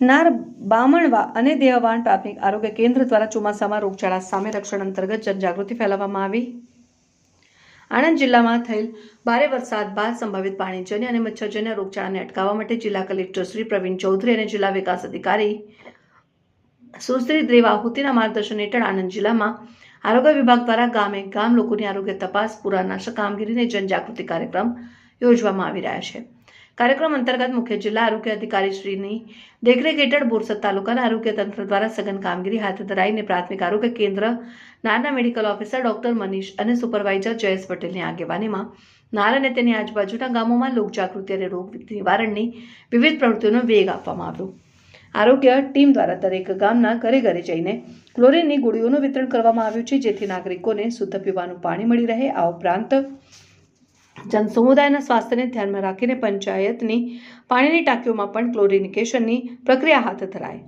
નાર બામણવા અને દેવાણ પ્રાથમિક આરોગ્ય કેન્દ્ર દ્વારા ચોમાસામાં રોગચાળા સામે રક્ષણ અંતર્ગત જનજાગૃતિ ફેલાવવામાં આવી। આણંદ જિલ્લામાં થયેલ ભારે વરસાદ બાદ સંભવિત પાણીજન્ય અને મચ્છરજન્ય રોગચાળાને અટકાવવા માટે જિલ્લા કલેક્ટર શ્રી પ્રવીણ ચૌધરી અને જિલ્લા વિકાસ અધિકારી સુશ્રી દેવાહુતિના માર્ગદર્શન હેઠળ આણંદ જિલ્લામાં આરોગ્ય વિભાગ દ્વારા ગામે ગામ લોકોની આરોગ્ય તપાસ પુરાનાશક કામગીરીને જનજાગૃતિ કાર્યક્રમ યોજવામાં આવી રહ્યા છે। કાર્યક્રમ અંતર્ગત મુખ્ય જિલ્લા આરોગ્ય અધિકારી શ્રીની દેખરેખ હેઠળ બોરસદ તાલુકાના આરોગ્ય તંત્ર દ્વારા સઘન કામગીરી હાથ ધરાઈને પ્રાથમિક આરોગ્ય કેન્દ્ર નારના મેડિકલ ઓફિસર ડોક્ટર મનીષ અને સુપરવાઇઝર જયેશ પટેલની આગેવાનીમાં નાર અને તેની આજુબાજુના ગામોમાં લોકજાગૃતિ અને રોગ નિવારણની વિવિધ પ્રવૃત્તિઓનો વેગ આપવામાં આવ્યો। આરોગ્ય ટીમ દ્વારા દરેક ગામના ઘરે ઘરે જઈને ક્લોરીનની ગોળીઓનું વિતરણ કરવામાં આવ્યું છે, જેથી નાગરિકોને શુદ્ધ પીવાનું પાણી મળી રહે। આ ઉપરાંત જનસમુદાયના સ્વાસ્થ્યને ધ્યાનમાં રાખીને પંચાયતની પાણીની ટાંકીઓમાં પણ ક્લોરિનિકેશનની પ્રક્રિયા હાથ ધરાઈ।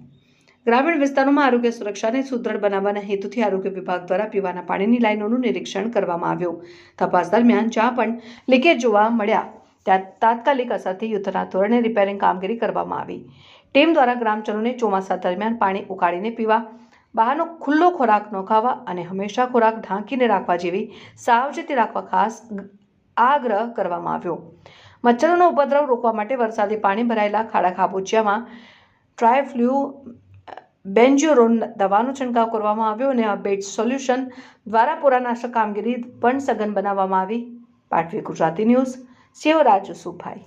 ગ્રામીણ વિસ્તારોમાં આરોગ્ય સુરક્ષાને સુદૃઢ બનાવવાના હેતુથી આરોગ્ય વિભાગ દ્વારા પીવાના પાણીની લાઇનોનું નિરીક્ષણ કરવામાં આવ્યું। તપાસ દરમિયાન જ્યાં પણ લીકેજ જોવા મળ્યા ત્યાં તાત્કાલિક અસરથી યુદ્ધના ધોરણે રિપેરિંગ કામગીરી કરવામાં આવી। ટીમ દ્વારા ગ્રામજનોને ચોમાસા દરમિયાન પાણી ઉકાળીને પીવા, બહારનો ખુલ્લો ખોરાક ન ખાવા અને હંમેશા ખોરાક ઢાંકીને રાખવા જેવી સાવચેતી રાખવા ખાસ આગ્રહ કરવામાં આવ્યો। મચ્છરોનો ઉપદ્રવ રોકવા માટે વરસાદી પાણી ભરાયેલા ખાડા ખાબોચિયામાં ટ્રાયફ્લ્યુબેન્ઝોરોન દવાનો છંટકાવ કરવામાં આવ્યો અને બેડ સોલ્યુશન દ્વારા પુરાનાશક કામગીરી પણ સઘન બનાવવામાં આવી। પાટવી ગુજરાતી ન્યૂઝ, શિવરાજ સુભાઈ।